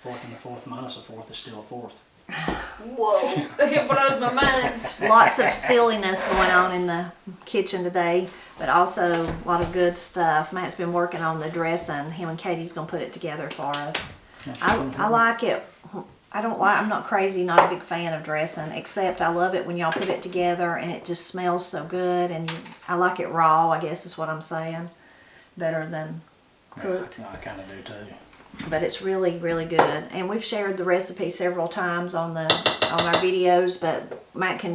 Fourth and a fourth minus a fourth is still a fourth. Whoa, it blows my mind. There's lots of silliness going on in the kitchen today, but also a lot of good stuff. Matt's been working on the dressing. Him and Katie's gonna put it together for us. I like it. I'm not crazy, not a big fan of dressing, except I love it when y'all put it together and it just smells so good, and I like it raw, I guess is what I'm saying. Better than cooked. Yeah, I kind of do too. But it's really, really good. And we've shared the recipe several times on our videos, but Matt can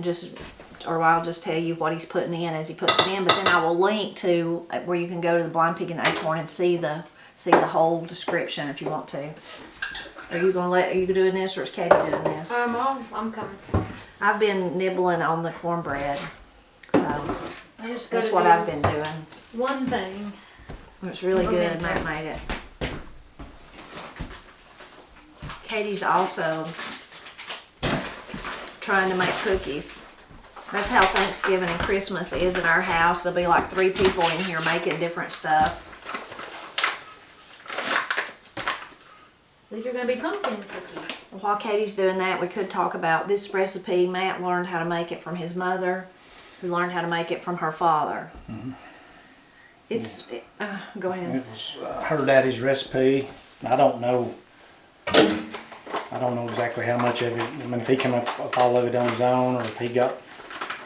I'll just tell you what he's putting in as he puts it in, but then I will link to where you can go to the Blind Pig and the Acorn and see the whole description if you want to. Are you doing this, or is Katie doing this? I'm coming. I've been nibbling on the cornbread, so that's what I've been doing. One thing. It's really good. Matt made it. Katie's also trying to make cookies. That's how Thanksgiving and Christmas is in our house. There'll be like 3 people in here making different stuff. These are going to be pumpkin cookies. While Katie's doing that, we could talk about this recipe. Matt learned how to make it from his mother, who learned how to make it from her father. Mm-hmm. Go ahead. It was her daddy's recipe. I don't know exactly how much of it. I mean, if he came up with all of it on his own, or if he got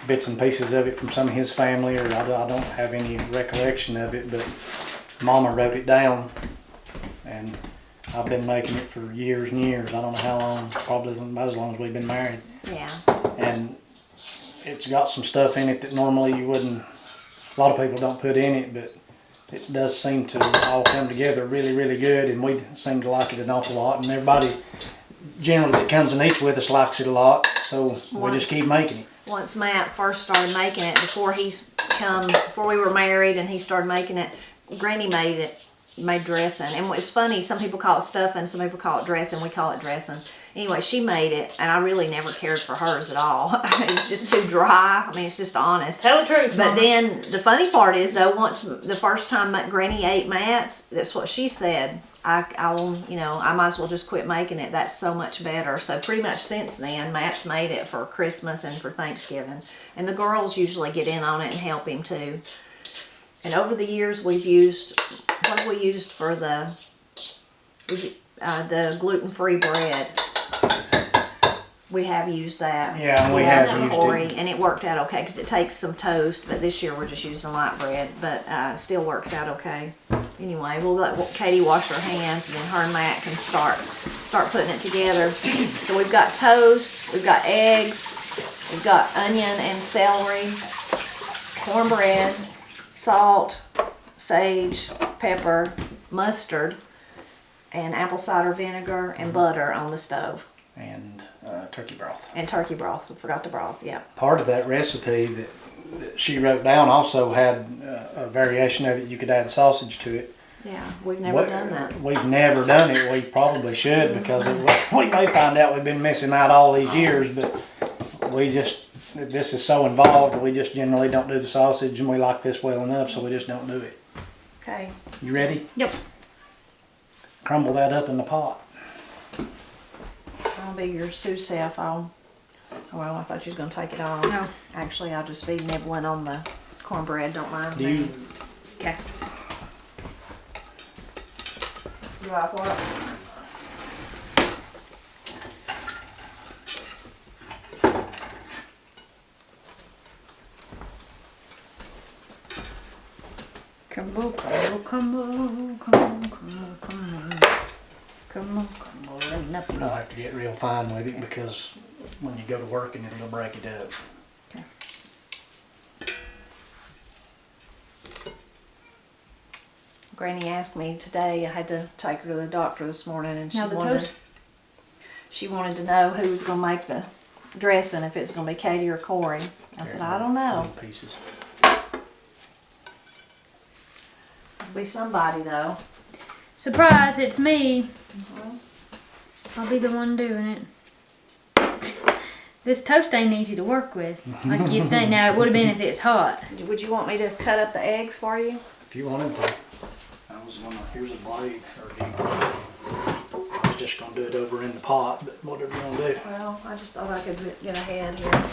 bits and pieces of it from some of his family, or I don't have any recollection of it, but Mama wrote it down, and I've been making it for years and years. I don't know how long, probably about as long as we've been married. Yeah. And it's got some stuff in it that normally you wouldn't, a lot of people don't put in it, but it does seem to all come together really, really good, and we seem to like it an awful lot, and everybody generally that comes and eats with us likes it a lot, so we just keep making it. Once Matt first started making it, before we were married and he started making it, Granny made dressing. And it's funny, some people call it stuffing, some people call it dressing, we call it dressing. Anyway, she made it, and I really never cared for hers at all. It's just too dry. I mean, it's just honest. Tell the truth, But Mama. then the funny part is, though, the first time Granny ate Matt's, that's what she said. I might as well just quit making it. That's so much better. So pretty much since then, Matt's made it for Christmas and for Thanksgiving. And the girls usually get in on it and help him too. And over the years, what have we used for the gluten-free bread? We have used that. Yeah, we have used it. And it worked out okay because it takes some toast, but this year we're just using light bread, but it still works out okay. Anyway, we'll let Katie wash her hands, and then her and Matt can start putting it together. So we've got toast, we've got eggs, we've got onion and celery, cornbread, salt, sage, pepper, mustard, and apple cider vinegar and butter on the stove. And turkey broth. And turkey broth. We forgot the broth, yeah. Part of that recipe that she wrote down also had a variation of it. You could add sausage to it. Yeah, we've never done that. We've never done it. We probably should, because we may find out we've been missing out all these years, but this is so involved, we just generally don't do the sausage, and we like this well enough, so we just don't do it. Okay. You ready? Yep. Crumble that up in the pot. I'll be your sous-chef. Well, I thought you was going to take it all. No. Actually, I'll just be nibbling on the cornbread. Don't mind Do me. you? Okay. Do I what? Come on, I'll have to get real fine with it, because when you go to work and it'll break it up. Okay. Granny asked me today, I had to take her to the doctor this morning, and she wanted to know who was going to make the dressing, if it was going to be Katie or Corey. I said, I don't know. Pieces. It'll be somebody, though. Surprise, it's me. I'll be the one doing it. This toast ain't easy to work with, like you'd think. Now, it would have been if it's hot. Would you want me to cut up the eggs for you? If you wanted to. Here's a blade, or do you just just gonna do it over in the pot, but whatever you wanna do. Well, I just thought I could get ahead here.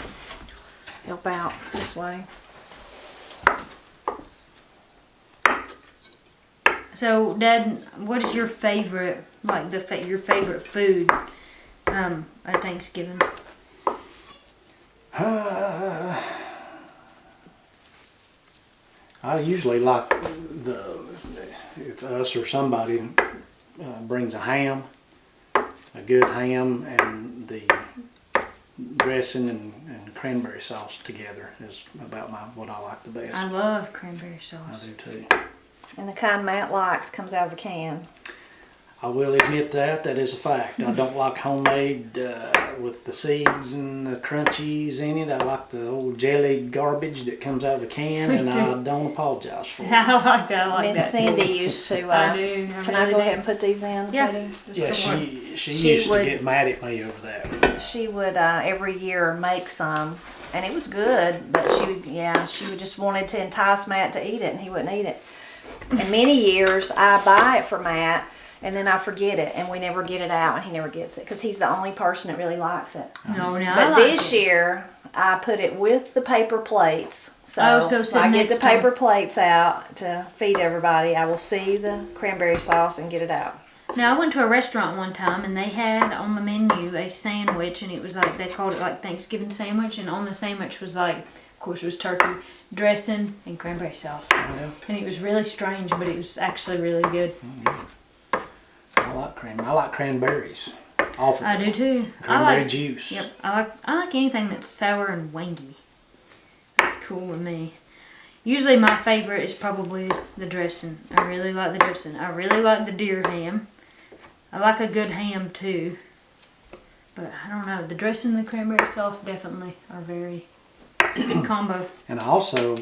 Help out this way. So, Dad, what is your favorite, like your favorite food at Thanksgiving? I usually like if us or somebody brings a ham, a good ham, and the dressing and cranberry sauce together is about what I like the best. I love cranberry I sauce. do too. And the kind Matt likes comes out of a can. I will admit that is a fact. I don't like homemade with the seeds and the crunchies in it. I like the old jelly garbage that comes out of a can, and I don't apologize for it. I like that. I like Miss that. Sandy used to. I do. Can I go ahead and put these in? Yeah. Katie? Just Yeah, a one. she She used would- to get mad at me over that. She would every year make some, and it was good. But she would just wanted to entice Matt to eat it, and he wouldn't eat it. And many years I buy it for Matt, and then I forget it, and we never get it out, and he never gets it because he's the only person that really likes it. No, I But like this it. year I put it with the paper plates. So, So so I get the next time. paper plates out to feed everybody. I will see the cranberry sauce and get it out. Now, I went to a restaurant one time and they had on the menu a sandwich, and it was like, they called it like Thanksgiving sandwich, and on the sandwich was like, of course, it was turkey, dressing, and cranberry sauce. Yeah, And it was really strange, but it was actually really good. I like cranberries. Awful. I do too. Cranberry I like, juice. Yep, I like anything that's sour and wangy. That's cool with me. Usually my favorite is probably the dressing. I really like the dressing. I really like the deer ham. I like a good ham too. But I don't know, the dressing and the cranberry sauce definitely are it's a good combo. And I also,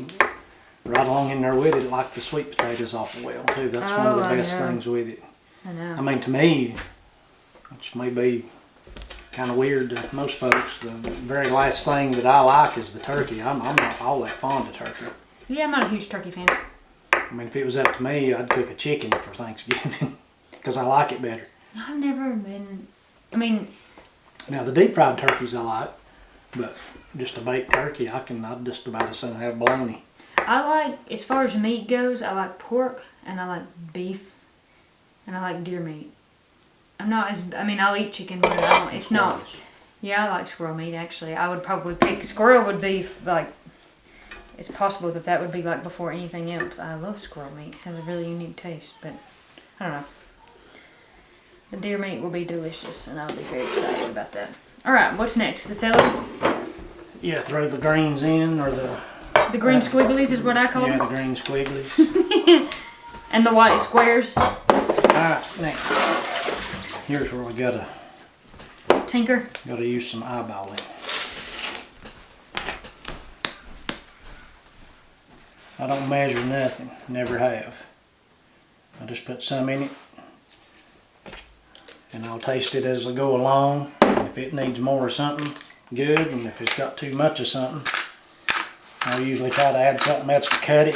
right along in there with it, like the sweet potatoes awful well too. That's one of the I best know. things with it. I know. I mean, to me, which may be kind of weird to most folks, the very last thing that I like is the turkey. I'm not all that fond of turkey. Yeah, I'm not a huge turkey fan. I mean, if it was up to me, I'd cook a chicken for Thanksgiving because I like it better. I've never been, I mean, Now, the deep fried turkeys I like, but just a baked turkey, I'd just about as soon have bologna. I like, as far as meat goes, I like pork and I like beef and I like deer meat. I'll eat chicken, but it's not. Yeah, I like squirrel meat actually. I would probably pick, squirrel would be like, it's possible that would be like before anything else. I love squirrel meat. It has a really unique taste, but I don't know. The deer meat will be delicious and I'll be very excited about that. Alright, what's next? The celery? Yeah, throw the greens in, or the green squigglies is what I call the them. green squigglies. And the white squares. Alright, next. Here's where we gotta Tinker. use some eyeballing. I don't measure nothing, never have. I just put some in it, and I'll taste it as I go along. If it needs more of something, good, and if it's got too much of something, I'll usually try to add something else to cut it.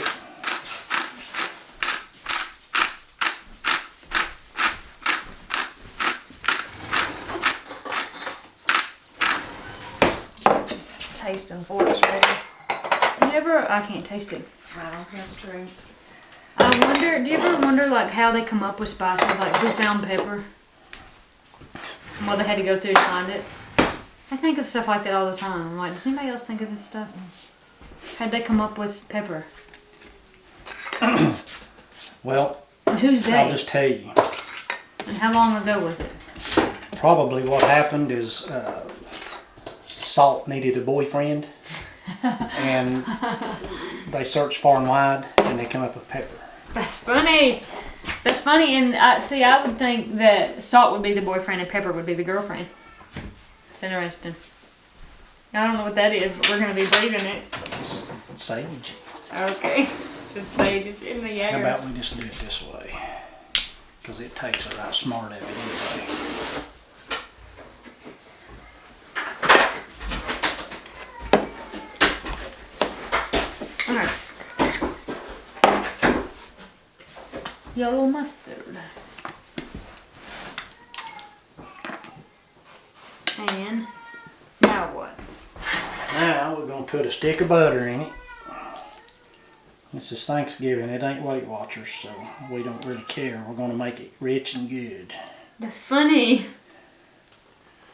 Tasting forks ready. I can't taste it. Wow, that's true. I wonder, do you ever wonder like how they come up with spices, like who found pepper? And what they had to go through to find it? I think of stuff like that all the time. I'm like, does anybody else think of this stuff? How'd they come up with pepper? Well, And who's I'll they? just tell you. And how long ago was it? Probably what happened is Salt needed a boyfriend, and they searched far and wide, and they come up with Pepper. That's funny. That's funny, and I would think that Salt would be the boyfriend and Pepper would be the girlfriend. It's interesting. I don't know what that is, but we're gonna be breathing it. Sage. Okay. Just say, just in the How Jaeger. about we just do it this way? Because it takes a right smart of it anyway. Alright. Yellow mustard. And now what? Now we're gonna put a stick of butter in it. This is Thanksgiving, it ain't Weight Watchers, so we don't really care. We're gonna make it rich and good. That's funny.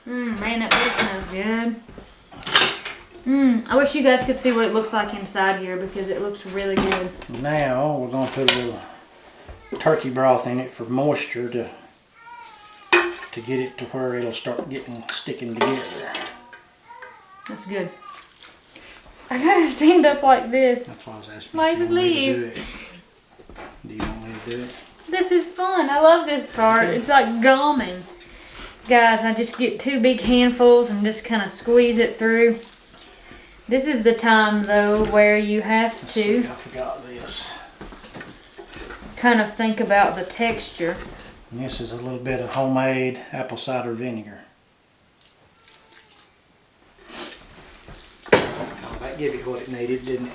Man, that butter smells good. I wish you guys could see what it looks like inside here because it looks really good. Now we're gonna put a little turkey broth in it for moisture to get it to where it'll start sticking together. That's good. I gotta stand up like this. That's why I was asking My if you want me to sleeve. do it. Do you want me to do it? This is fun. I love this part. It's like gumming. Guys, I just get 2 big handfuls and just kind of squeeze it through. This is the time though where you have Let's see, to I forgot this. kind of think about the texture. And this is a little bit of homemade apple cider vinegar. Oh, that gave it what it needed, didn't it?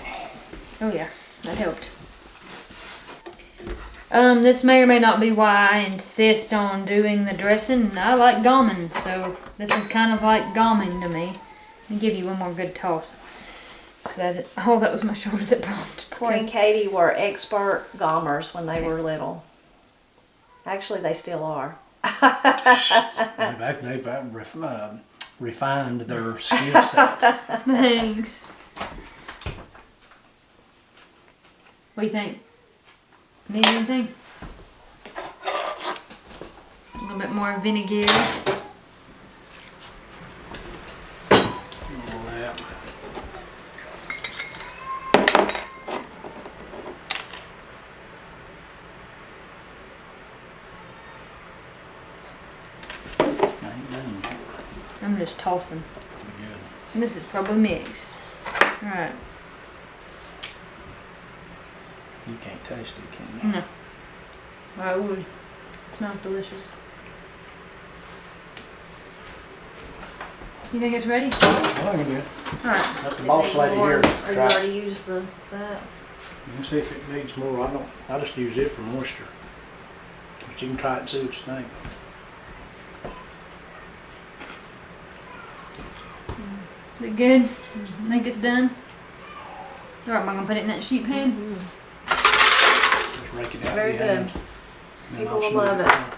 Oh yeah, that helped. This may or may not be why I insist on doing the dressing. I like gammon, so this is kind of like gammon to me. Let me give you one more good toss. Oh, that was my shoulder that bumped. Corey and Katie were expert gommers when they were little. Actually, they still are. They've refined their skill set. Thanks. What do you think? Need anything? A little bit more vinegar. All that. I ain't done yet. I'm just tossing. Pretty good. And this is probably mixed. Alright. You can't taste it, can you? No. Well, I would. It smells delicious. You think it's ready? I think it did. Alright. Let the boss lady here Or you try it. already used that? You can see if it needs more. I just use it for moisture. But you can try it and see what you think. Is it good? Think it's done? Alright, am I gonna put it in that sheet pan? Just rake it out Very behind. good. And then People I'll will smooth love it. down.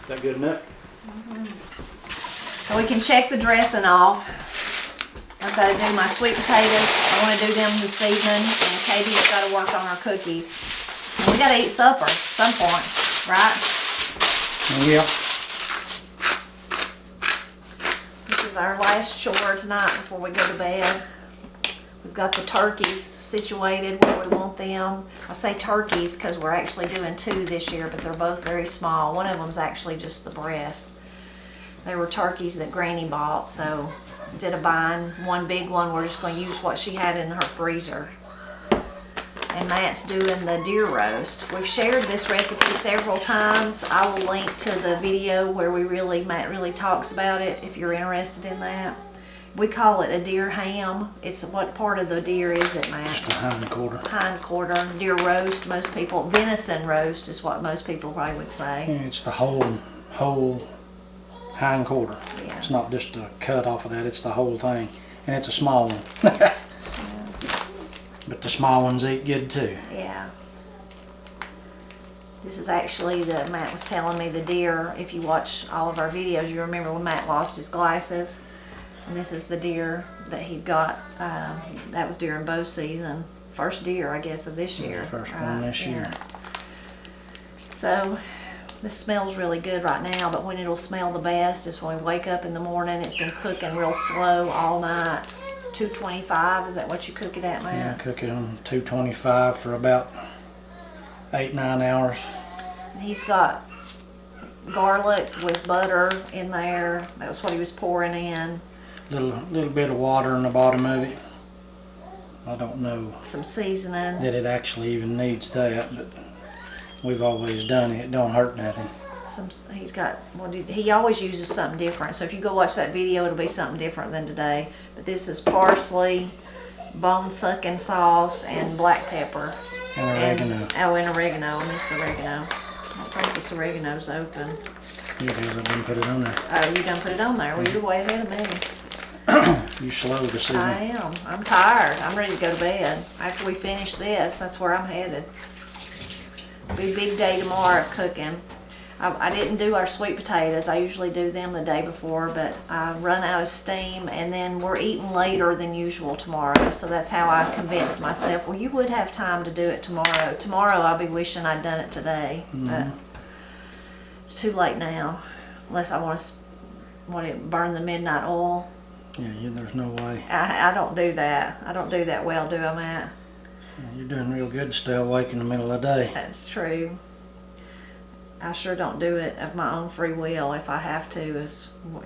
Is that good enough? So we can check the dressing off. I've got to do my sweet potatoes. I want to do them this evening. And Katie's got to work on her cookies. And we got to eat supper at some point, right? Yeah. This is our last chore tonight before we go to bed. We've got the turkeys situated where we want them. I say turkeys because we're actually doing 2 this year, but they're both very small. One of them's actually just the breast. They were turkeys that Granny bought, so instead of buying one big one, we're just going to use what she had in her freezer. And Matt's doing the deer roast. We've shared this recipe several times. I will link to the video where Matt really talks about it if you're interested in that. We call it a deer ham. It's what part of the deer is it, Matt? Just a hind quarter. Hind quarter. Deer roast, most people. Venison roast is what most people probably would say. Yeah, it's the whole hind quarter. Yeah. It's not just a cut off of that, it's the whole thing. And it's a small one. But the small ones eat good too. Yeah. This is actually Matt was telling me the deer, if you watch all of our videos, you remember when Matt lost his glasses. And this is the deer that he got, that was during bow season. First deer, I guess, of this year. First one this year. So, this smells really good right now, but when it'll smell the best is when we wake up in the morning. It's been cooking real slow all night. 225, is that what you cook it at, Matt? Yeah, cook it on 225 for about 8-9 hours. And he's got garlic with butter in there. That was what he was pouring in. Little bit of water in the bottom of it. I don't know Some seasoning. that it actually even needs that, but we've always done it. It don't hurt nothing. He's got, he always uses something different. So if you go watch that video, it'll be something different than today. But this is parsley, bone-sucking sauce, and black pepper. And oregano. And oregano. I missed oregano. I think this oregano's open. Yeah, it is. I didn't put it on there. Oh, you done put it on there. Well, you're way ahead of me. You slow this evening. I am. I'm tired. I'm ready to go to bed. After we finish this, that's where I'm headed. Be a big day tomorrow of cooking. I didn't do our sweet potatoes. I usually do them the day before, but I run out of steam, and then we're eating later than usual tomorrow. So that's how I convinced myself, well, you would have time to do it tomorrow. Tomorrow I'll be wishing I'd done it today, but it's too late now, unless I want to burn the midnight oil. Yeah, there's no way. I don't do that. I don't do that well, do I, Matt? You're doing real good to stay awake in the middle of the day. That's true. I sure don't do it of my own free will. If I have to,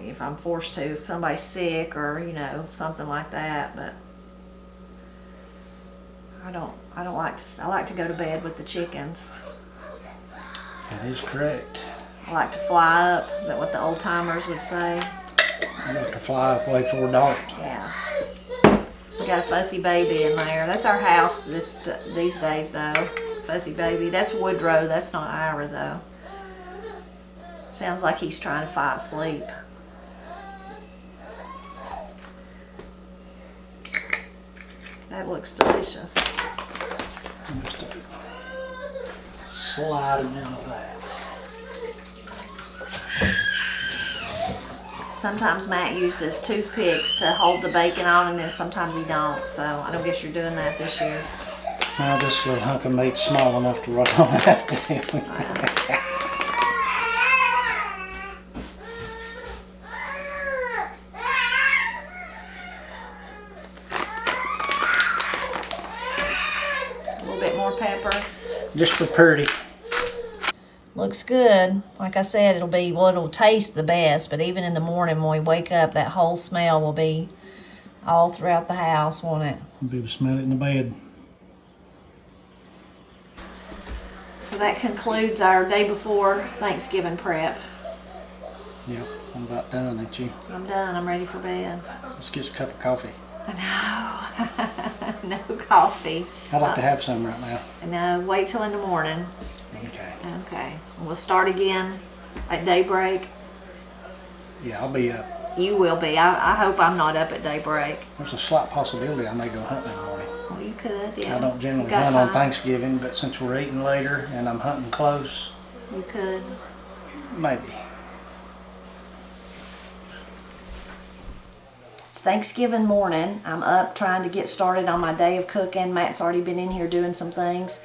if I'm forced to, if somebody's sick or something like that. But I don't like to. I like to go to bed with the chickens. That is correct. I like to fly up. Is that what the old timers would say? I like to fly up way before dark. Yeah. We got a fussy baby in there. That's our house these days, though. Fussy baby. That's Woodrow. That's not Ira, though. Sounds like he's trying to fight sleep. That looks delicious. Just slide him out of that. Sometimes Matt uses toothpicks to hold the bacon on, and then sometimes he don't. So I don't guess you're doing that this year. Now this little hunk of meat's small enough to run on after him. Pepper. Just for pretty. Looks good. Like I said, it'll taste the best, but even in the morning when we wake up, that whole smell will be all throughout the house, won't it? You'll be able to smell it in the bed. So that concludes our day before Thanksgiving prep. Yeah, I'm about done, ain't you? I'm done. I'm ready for bed. Let's get a cup of coffee. No. No coffee. I'd like to have some right now. No, wait till in the morning. Okay. Okay. We'll start again at daybreak. Yeah, I'll be up. You will be. I hope I'm not up at daybreak. There's a slight possibility I may go hunting in the morning. Well, you could, yeah. I don't generally You got hunt on time. Thanksgiving, but since we're eating later and I'm hunting close, You could. maybe. It's Thanksgiving morning. I'm up trying to get started on my day of cooking. Matt's already been in here doing some things.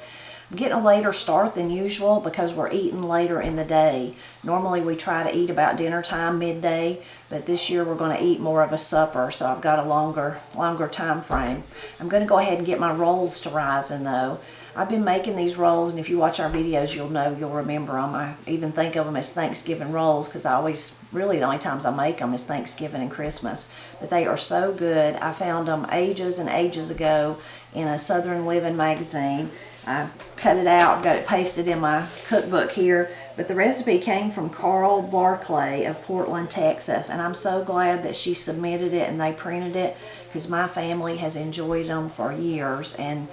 I'm getting a later start than usual because we're eating later in the day. Normally we try to eat about dinner time, midday, but this year we're going to eat more of a supper, so I've got a longer time frame. I'm going to go ahead and get my rolls to rising though. I've been making these rolls, and if you watch our videos, you'll remember them. I even think of them as Thanksgiving rolls because really the only times I make them is Thanksgiving and Christmas. But they are so good. I found them ages and ages ago in a Southern Living magazine. I cut it out, got it pasted in my cookbook here. But the recipe came from Carl Barclay of Portland, Texas. And I'm so glad that she submitted it and they printed it because my family has enjoyed them for years. And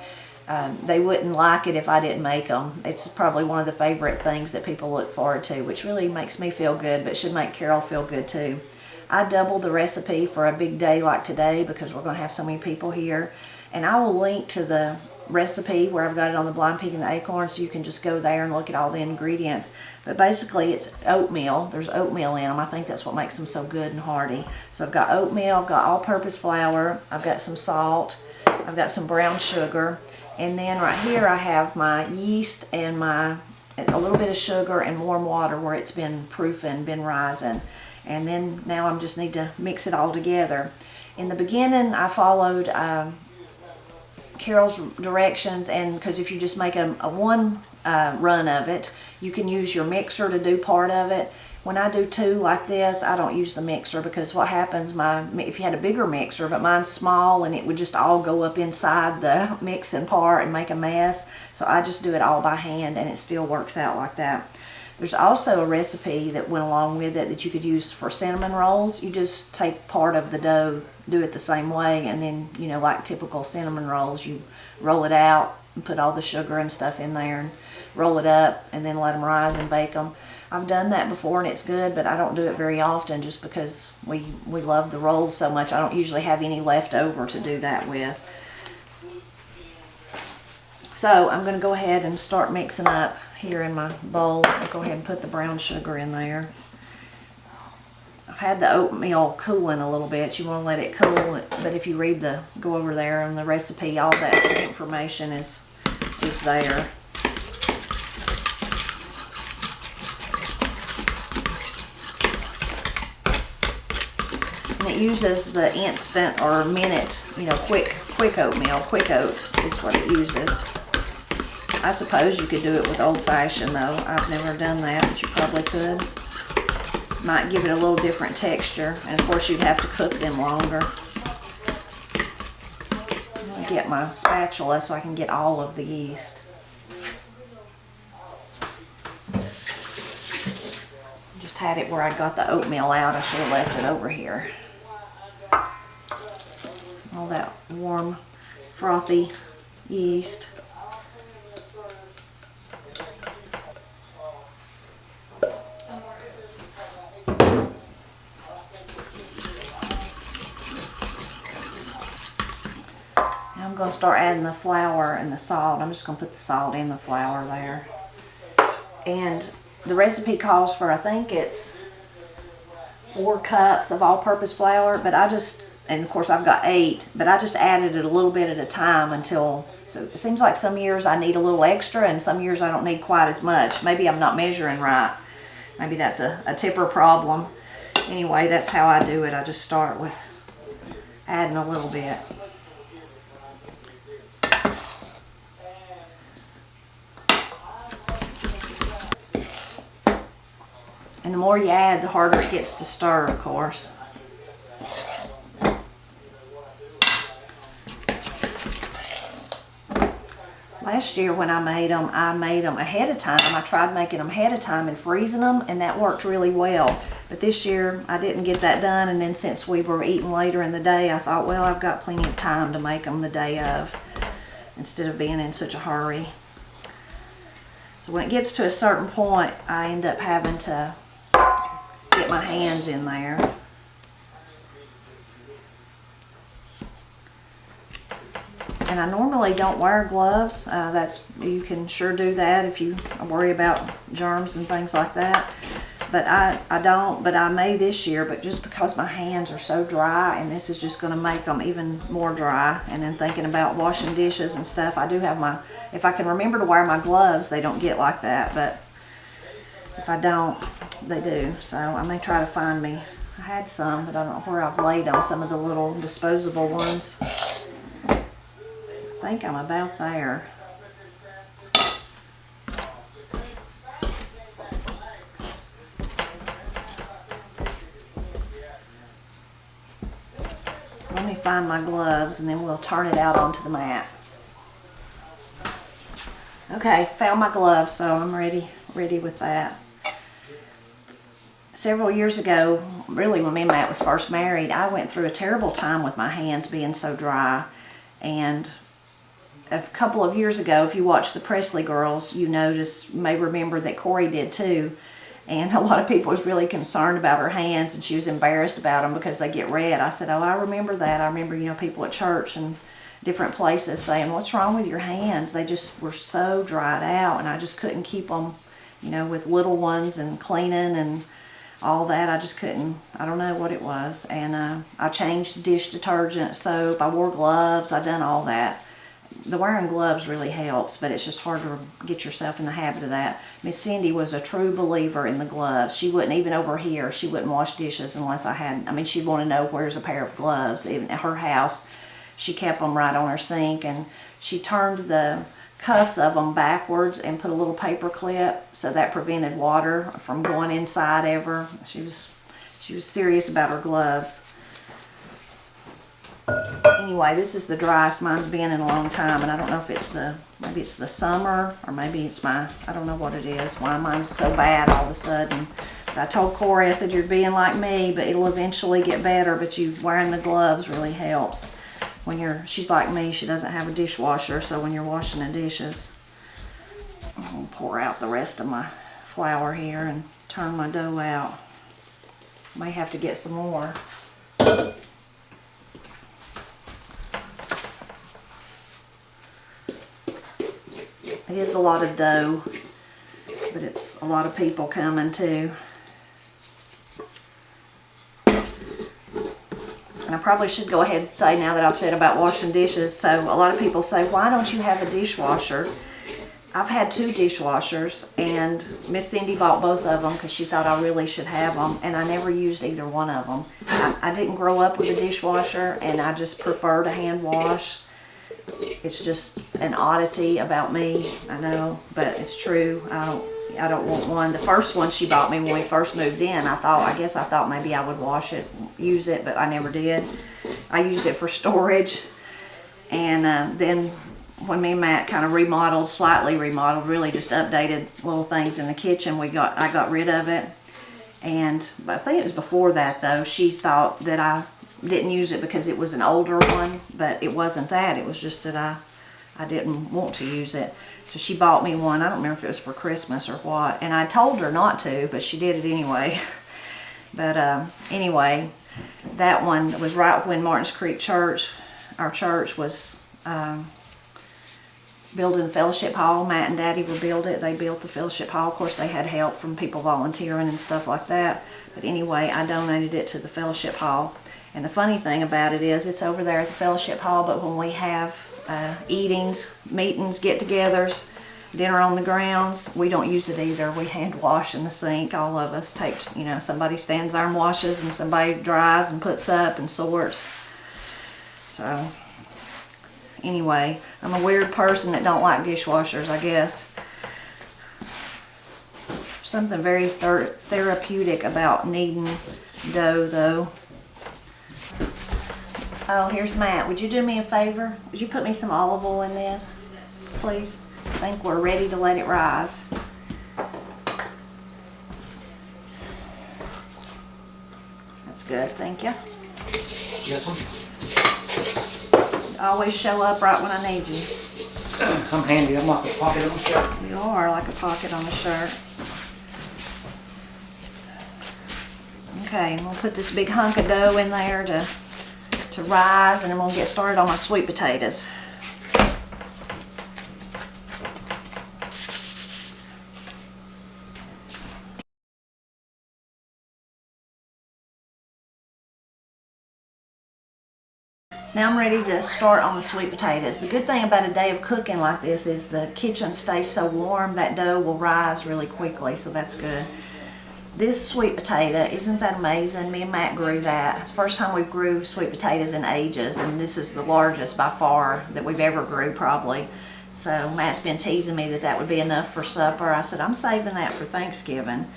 they wouldn't like it if I didn't make them. It's probably one of the favorite things that people look forward to, which really makes me feel good, but should make Carol feel good too. I doubled the recipe for a big day like today because we're going to have so many people here. And I will link to the recipe where I've got it on the Blind Pig and the Acorn, so you can just go there and look at all the ingredients. But basically it's oatmeal. There's oatmeal in them. I think that's what makes them so good and hearty. So I've got oatmeal, I've got all-purpose flour, I've got some salt, I've got some brown sugar, and then right here I have my yeast and a little bit of sugar and warm water where it's been proofing, been rising. And then now I just need to mix it all together. In the beginning I followed Carol's directions, and because if you just make a one run of it, you can use your mixer to do part of it. When I do two like this, I don't use the mixer because what happens, if you had a bigger mixer, but mine's small and it would just all go up inside the mixing part and make a mess. So I just do it all by hand and it still works out like that. There's also a recipe that went along with it that you could use for cinnamon rolls. You just take part of the dough, do it the same way, and then, like typical cinnamon rolls, you roll it out and put all the sugar and stuff in there and roll it up, and then let them rise and bake them. I've done that before and it's good, but I don't do it very often just because we love the rolls so much. I don't usually have any left over to do that with. So I'm going to go ahead and start mixing up here in my bowl. I'll go ahead and put the brown sugar in there. I've had the oatmeal cooling a little bit. You want to let it cool, but if you go over there on the recipe, all that information is there. And it uses the instant or minute, quick oatmeal. Quick oats is what it uses. I suppose you could do it with old-fashioned though. I've never done that, but you probably could. Might give it a little different texture, and of course you'd have to cook them longer. I'm going to get my spatula so I can get all of the yeast. Just had it where I got the oatmeal out. I should have left it over here. All that warm, frothy yeast. I'm going to start adding the flour and the salt. I'm just going to put the salt in the flour there. And the recipe calls for, I think it's 4 cups of all-purpose flour, but and of course I've got 8, but I just added it a little bit at a time until, so it seems like some years I need a little extra and some years I don't need quite as much. Maybe I'm not measuring right. Maybe that's a tipper problem. Anyway, that's how I do it. I just start with adding a little bit. And the more you add, the harder it gets to stir, of course. Last year when I made them ahead of time. I tried making them ahead of time and freezing them, and that worked really well. But this year I didn't get that done, and then since we were eating later in the day, I thought, well, I've got plenty of time to make them the day of, instead of being in such a hurry. So when it gets to a certain point, I end up having to get my hands in there. And I normally don't wear gloves. You can sure do that if you worry about germs and things like that. But I don't, but I may this year, but just because my hands are so dry, and this is just going to make them even more dry. And then thinking about washing dishes and stuff, I do have if I can remember to wear my gloves, they don't get like that. But if I don't, they do. So I may try to find me. I had some, but I don't know where I've laid them, some of the little disposable ones. I think I'm about there. So let me find my gloves and then we'll turn it out onto the mat. Okay, found my gloves, so I'm ready with that. Several years ago, really when me and Matt was first married, I went through a terrible time with my hands being so dry. And a couple of years ago, if you watch the Presley Girls, you may remember that Corey did too. And a lot of people was really concerned about her hands, and she was embarrassed about them because they get red. I said, oh, I remember that. I remember, people at church and different places saying, what's wrong with your hands? They just were so dried out, and I just couldn't keep them, with little ones and cleaning and all that. I just couldn't, I don't know what it was. And I changed dish detergent, soap, I wore gloves, I done all that. The wearing gloves really helps, but it's just hard to get yourself in the habit of that. Miss Cindy was a true believer in the gloves. She wouldn't, even over here, she wouldn't wash dishes unless she'd want to know where's a pair of gloves. Even at her house, she kept them right on her sink, and she turned the cuffs of them backwards and put a little paper clip, so that prevented water from going inside ever. She was serious about her gloves. Anyway, this is the driest mine's been in a long time, and I don't know if maybe it's the summer, or maybe it's I don't know what it is, why mine's so bad all of a sudden. But I told Corey, I said, you're being like me, but it'll eventually get better, but wearing the gloves really helps. She's like me, she doesn't have a dishwasher, so when you're washing the dishes. I'm gonna pour out the rest of my flour here and turn my dough out. May have to get some more. It is a lot of dough, but it's a lot of people coming too. And I probably should go ahead and say, now that I've said about washing dishes, so a lot of people say, why don't you have a dishwasher? I've had 2 dishwashers, and Miss Cindy bought both of them because she thought I really should have them, and I never used either one of them. I didn't grow up with a dishwasher, and I just prefer to hand wash. It's just an oddity about me, I know, but it's true. I don't want one. The first one she bought me when we first moved in, I guess I thought maybe I would use it, but I never did. I used it for storage, and then when me and Matt kind of slightly remodeled, really just updated little things in the kitchen, I got rid of it. But I think it was before that though, she thought that I didn't use it because it was an older one, but it wasn't that. It was just that I didn't want to use it. So she bought me one. I don't remember if it was for Christmas or what. And I told her not to, but she did it anyway. But anyway, that one was right when Martins Creek Church, our church, was building the fellowship hall. Matt and Daddy were they built the fellowship hall. Of course, they had help from people volunteering and stuff like that. But anyway, I donated it to the fellowship hall. And the funny thing about it is, it's over there at the fellowship hall, but when we have eatings, meetings, get-togethers, dinner on the grounds, we don't use it either. We hand wash in the sink. All of us take, somebody stands there and washes, and somebody dries and puts up and sorts. So anyway, I'm a weird person that don't like dishwashers, I guess. Something very therapeutic about kneading dough, though. Oh, here's Matt. Would you do me a favor? Would you put me some olive oil in this, please? I think we're ready to let it rise. That's good, thank you. Yes, ma'am. Always show up right when I need you. I'm handy. I'm like a pocket on the shirt. You are like a pocket on a shirt. Okay, and we'll put this big hunk of dough in there to rise, and then we'll get started on my sweet potatoes. So now I'm ready to start on the sweet potatoes. The good thing about a day of cooking like this is the kitchen stays so warm that dough will rise really quickly, so that's good. This sweet potato, isn't that amazing? Me and Matt grew that. It's the first time we grew sweet potatoes in ages, and this is the largest by far that we've ever grew probably. So Matt's been teasing me that would be enough for supper. I said, I'm saving that for Thanksgiving.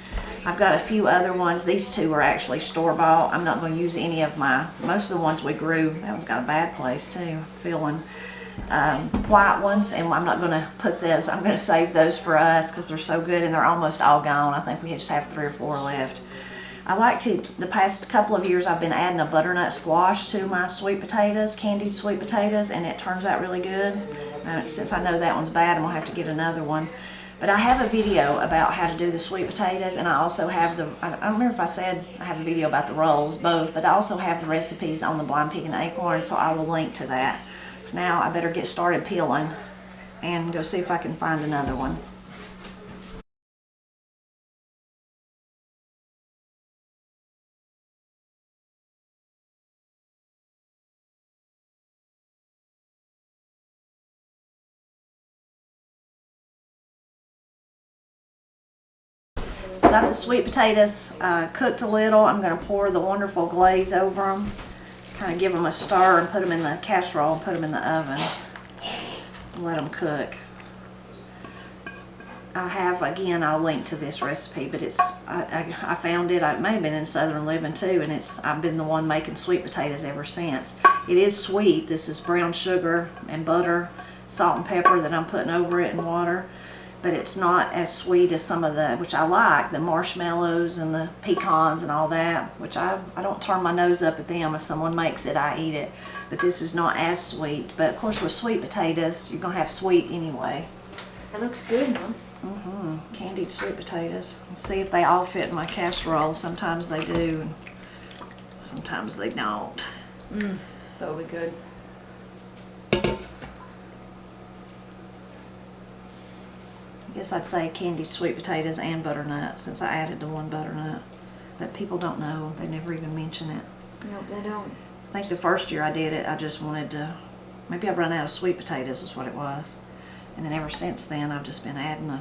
I've got a few other ones. These 2 are actually store-bought. I'm not going to use any of most of the ones we grew. That one's got a bad place too, feeling. White ones, and I'm not going to put those. I'm going to save those for us because they're so good, and they're almost all gone. I think we just have 3 or 4 left. I like to, the past couple of years, I've been adding a butternut squash to my sweet potatoes, candied sweet potatoes, and it turns out really good. Since I know that one's bad, I'm going to have to get another one. But I have a video about how to do the sweet potatoes, and I also have I don't remember if I said I have a video about the rolls, both, but I also have the recipes on the Blind Pig and Acorn, so I will link to that. So now I better get started peeling and go see if I can find another one. So I got the sweet potatoes cooked a little. I'm going to pour the wonderful glaze over them. Kind of give them a stir and put them in the casserole and put them in the oven and let them cook. I have, again, I'll link to this recipe, but I found it, it may have been in Southern Living too, and I've been the one making sweet potatoes ever since. It is sweet. This is brown sugar and butter, salt and pepper that I'm putting over it and water. But it's not as sweet as some of which I like, the marshmallows and the pecans and all that, which I don't turn my nose up at them. If someone makes it, I eat it. But this is not as sweet. But of course with sweet potatoes, you're going to have sweet anyway. That looks good, Mom. Candied sweet potatoes. Let's see if they all fit in my casserole. Sometimes they do, and sometimes they don't. That would be good. I guess I'd say candied sweet potatoes and butternut, since I added the one butternut. But people don't know. They never even mention it. Nope, they don't. I think the first year I did it, I just wanted to, maybe I run out of sweet potatoes is what it was. And then ever since then, I've just been adding the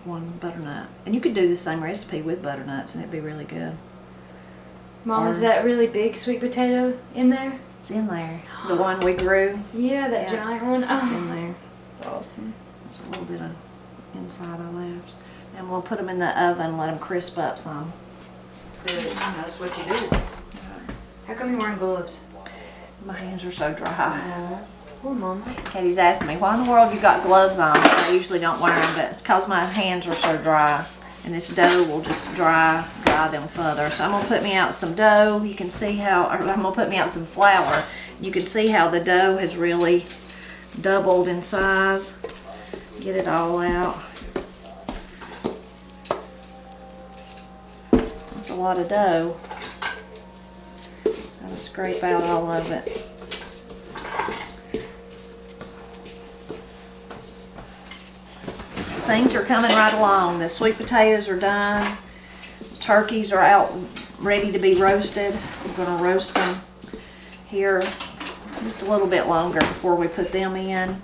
one butternut. And you could do the same recipe with butternuts and it'd be really good. Mom, is that really big sweet potato in there? It's in there. The one we grew. Yeah, that giant one. It's Oh, in there. that's awesome. There's a little bit of inside I left. And we'll put them in the oven and let them crisp up some. Good. That's what you do. How come you're wearing gloves? My hands are so dry. Poor Mama. Katie's asking me, why in the world you got gloves on? I usually don't wear them, but it's because my hands are so dry. And this dough will just dry them further. So I'm going to put me out some dough. You can see how, or I'm going to put me out some flour. You can see how the dough has really doubled in size. Get it all out. That's a lot of dough. I'll scrape out all of it. Things are coming right along. The sweet potatoes are done. Turkeys are out ready to be roasted. I'm going to roast them here just a little bit longer before we put them in.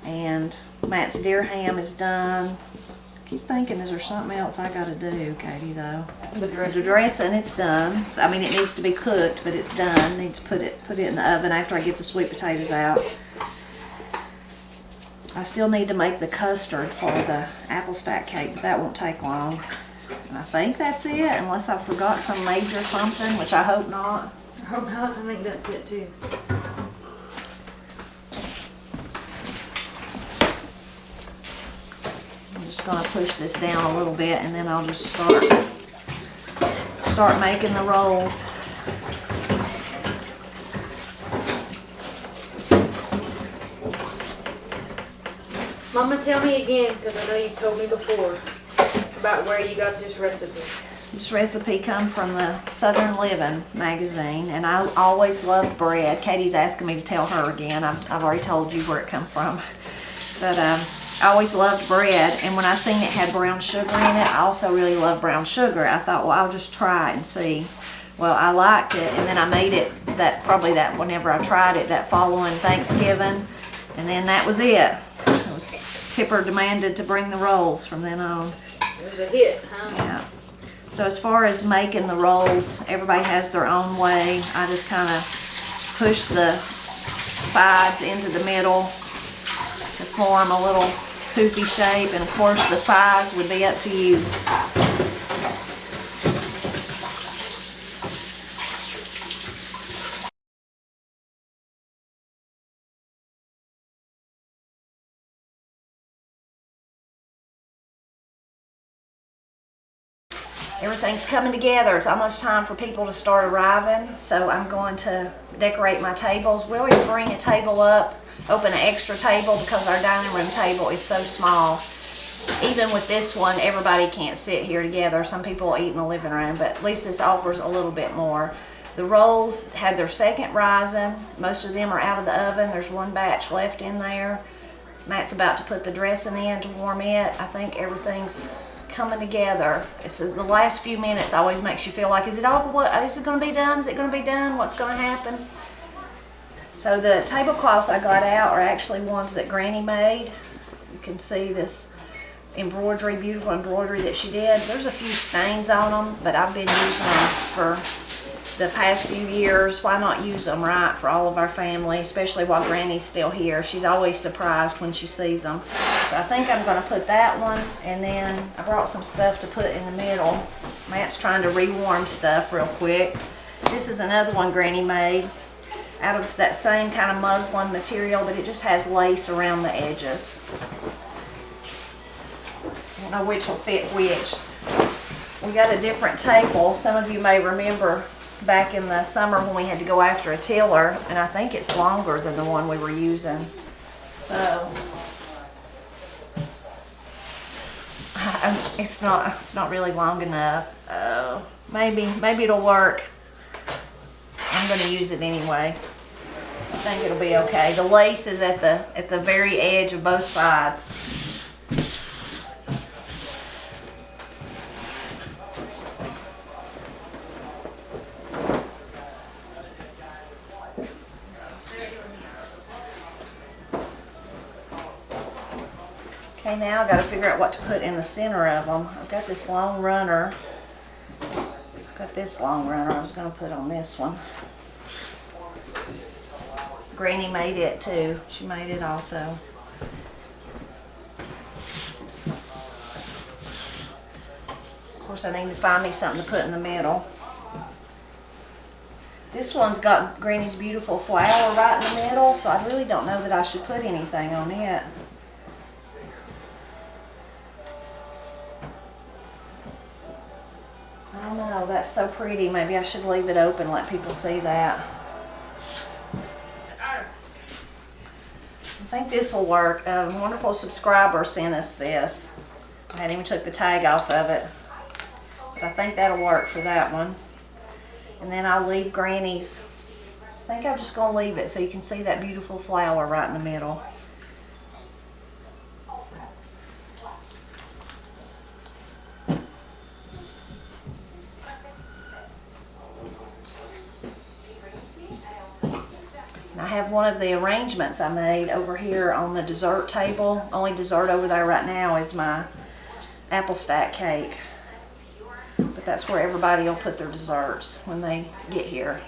And Matt's deer ham is done. I keep thinking, is there something else I got to do, Katie, though? The dressing. The dressing, it's done. So, I mean, it needs to be cooked, but it's done. Need to put it in the oven after I get the sweet potatoes out. I still need to make the custard for the apple stack cake, but that won't take long. And I think that's it, unless I forgot some major something, which I hope not. I hope not. I think that's it too. I'm just going to push this down a little bit, and then I'll just start making the rolls. Mama, tell me again, because I know you told me before, about where you got this recipe. This recipe comes from the Southern Living magazine, and I always loved bread. Katie's asking me to tell her again. I've already told you where it come from. But I always loved bread, and when I seen it had brown sugar in it, I also really love brown sugar. I thought, well, I'll just try it and see. Well, I liked it, and then I made it probably whenever I tried it, that following Thanksgiving, and then that was it. Tipper demanded to bring the rolls from then on. It was a hit, huh? Yeah. So as far as making the rolls, everybody has their own way. I just kind of push the sides into the middle to form a little poofy shape, and of course the size would be up to you. Everything's coming together. It's almost time for people to start arriving, so I'm going to decorate my tables. We always bring a table up, open an extra table, because our dining room table is so small. Even with this one, everybody can't sit here together. Some people eat in the living room, but at least this offers a little bit more. The rolls had their second rising. Most of them are out of the oven. There's one batch left in there. Matt's about to put the dressing in to warm it. I think everything's coming together. It's the last few minutes always makes you feel like, is it going to be done? Is it going to be done? What's going to happen? So the tablecloths I got out are actually ones that Granny made. You can see this embroidery, beautiful embroidery that she did. There's a few stains on them, but I've been using them for the past few years. Why not use them, right, for all of our family, especially while Granny's still here. She's always surprised when she sees them. So I think I'm going to put that one, and then I brought some stuff to put in the middle. Matt's trying to rewarm stuff real quick. This is another one Granny made out of that same kind of muslin material, but it just has lace around the edges. I don't know which will fit which. We got a different table. Some of you may remember back in the summer when we had to go after a tiller, and I think it's longer than the one we were using. So It's not really long enough. Oh, maybe it'll work. I'm gonna use it anyway. I think it'll be okay. The lace is at the very edge of both sides. Okay, now I've got to figure out what to put in the center of them. I've got this long runner. I was going to put on this one. Granny made it too. She made it also. Of course, I need to find me something to put in the middle. This one's got Granny's beautiful flower right in the middle, so I really don't know that I should put anything on it. I don't know, that's so pretty. Maybe I should leave it open and let people see that. I think this will work. A wonderful subscriber sent us this. I hadn't even took the tag off of it. But I think that'll work for that one. And then I'll leave Granny's. I think I'm just going to leave it so you can see that beautiful flower right in the middle. I have one of the arrangements I made over here on the dessert table. Only dessert over there right now is my apple stack cake. But that's where everybody will put their desserts when they get here.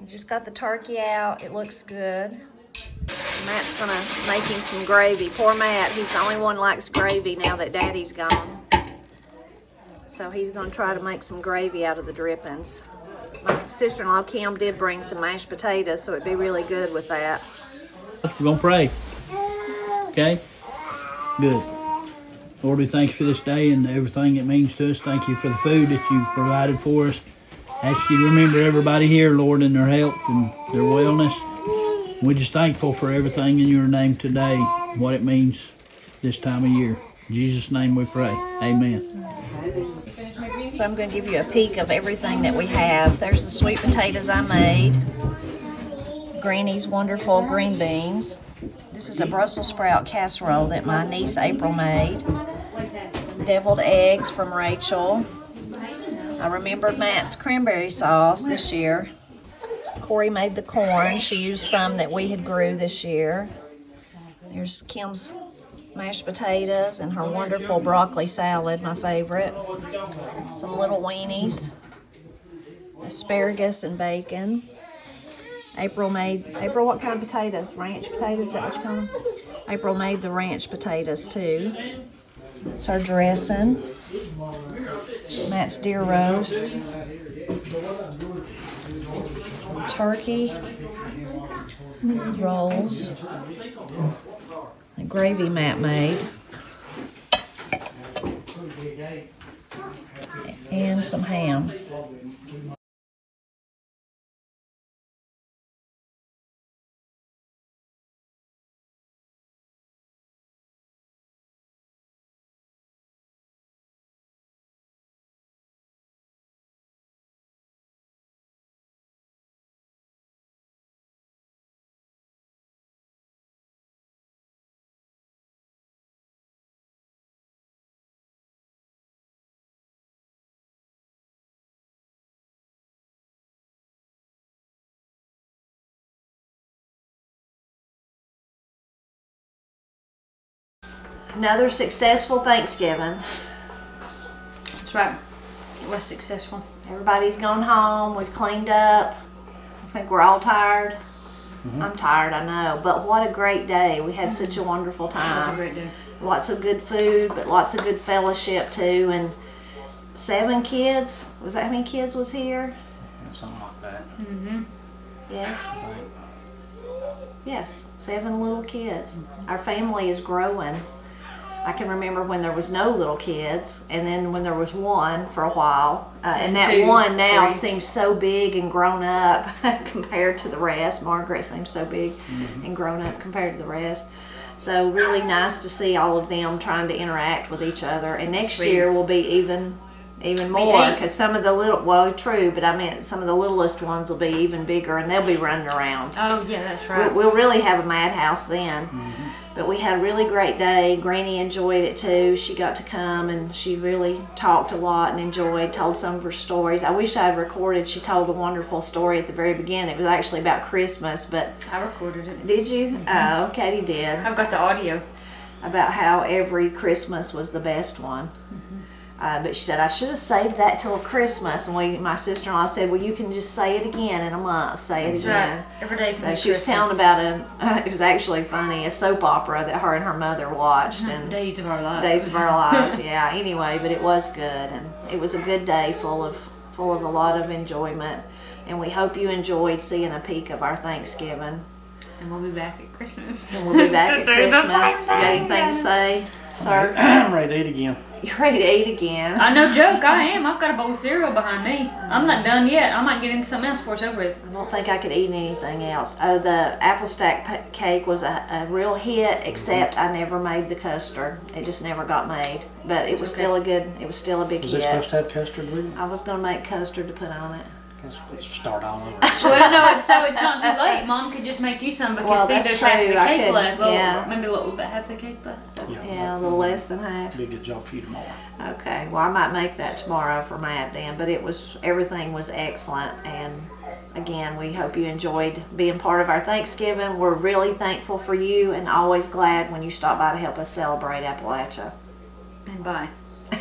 Just got the turkey out. It looks good. Matt's gonna make him some gravy. Poor Matt, he's the only one who likes gravy now that Daddy's gone. So he's gonna try to make some gravy out of the drippings. My sister-in-law Kim did bring some mashed potatoes, so it'd be really good with that. We're gonna pray. Okay? Good. Lord, we thank you for this day and everything it means to us. Thank you for the food that you've provided for us. Ask you to remember everybody here, Lord, in their health and their wellness. We're just thankful for everything in your name today, what it means this time of year. In Jesus' name we pray. Amen. So I'm going to give you a peek of everything that we have. There's the sweet potatoes I made. Granny's wonderful green beans. This is a Brussels sprout casserole that my niece April made. Deviled eggs from Rachel. I remembered Matt's cranberry sauce this year. Corey made the corn. She used some that we had grew this year. There's Kim's mashed potatoes and her wonderful broccoli salad, my favorite. Some little weenies. Asparagus and bacon. April, what kind of potatoes? Ranch potatoes, is that what you call them? April made the ranch potatoes too. It's our dressing. Matt's deer roast. Turkey. Rolls. The gravy Matt made. And some ham. Another successful Thanksgiving. That's right. It was successful. Everybody's gone home. We've cleaned up. I think we're all tired. I'm tired, I know. But what a great day. We had such a wonderful It was a time. great day. Lots of good food, but lots of good fellowship too. And 7 kids. Was that how many kids was here? Something like that. Mm-hmm. Yes. I think. Yes, 7 little kids. Our family is growing. I can remember when there was no little kids, and then when there was one for a while, and that 2, one now 3. seems so big and grown up compared to the rest. Margaret seems so big and grown up compared to the rest. So really nice to see all of them trying to interact with each other. And next Sweet. year will be even more, 8. because some of the little, well, true, but I meant some of the littlest ones will be even bigger, and they'll be running around. Oh yeah, that's right. We'll really have a madhouse then. But we had a really great day. Granny enjoyed it too. She got to come and she really talked a lot and told some of her stories. I wish I had recorded. She told a wonderful story at the very beginning. It was actually about Christmas, but I recorded it. did you? Oh, Katie did. I've got the audio. About how every Christmas was the best one. But she said, I should have saved that till Christmas. And my sister-in-law said, well, you can just say it again in a month. Say it That's again. right. Every day. So she was telling about it was actually funny, a soap opera that her and her mother watched. And Days of Our Lives. Days of Our Lives, yeah. Anyway, but it was good, and it was a good day full of a lot of enjoyment. And we hope you enjoyed seeing a peek of our Thanksgiving. And we'll be back at Christmas. And we'll be back at To do the Christmas. same You got anything to thing. say, sir? I'm ready to eat again. You ready to eat again? No joke, I am. I've got a bowl of cereal behind me. I'm not done yet. I might get into something else before it's over with. I don't think I could eat anything else. Oh, the apple stack cake was a real hit, except I never made the custard. It just never got made. But it was Okay. still it was still a big Was hit. it supposed to have custard with it? I was gonna make custard to put on it. Let's start all over. Well, no, so it's not too late. Mom could just make you some because Well, see, that's there's true. half the I cake could- left. yeah. Maybe a little bit, half the cake left. So. Yeah, a little less than half. Be a good job for you tomorrow. Okay, well I might make that tomorrow for Matt then, but everything was excellent, and again, we hope you enjoyed being part of our Thanksgiving. We're really thankful for you and always glad when you stop by to help us celebrate Appalachia. And bye.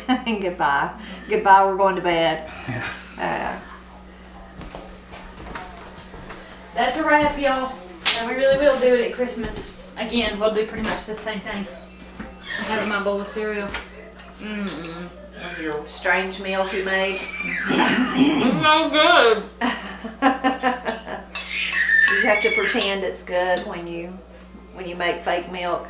And goodbye. Goodbye, we're going to bed. That's a wrap, y'all. And we really will do it at Christmas. Again, we'll do pretty much the same thing. I'm having my bowl of cereal. Was your strange milk you made? It's so good. You have to pretend it's good when you make fake milk.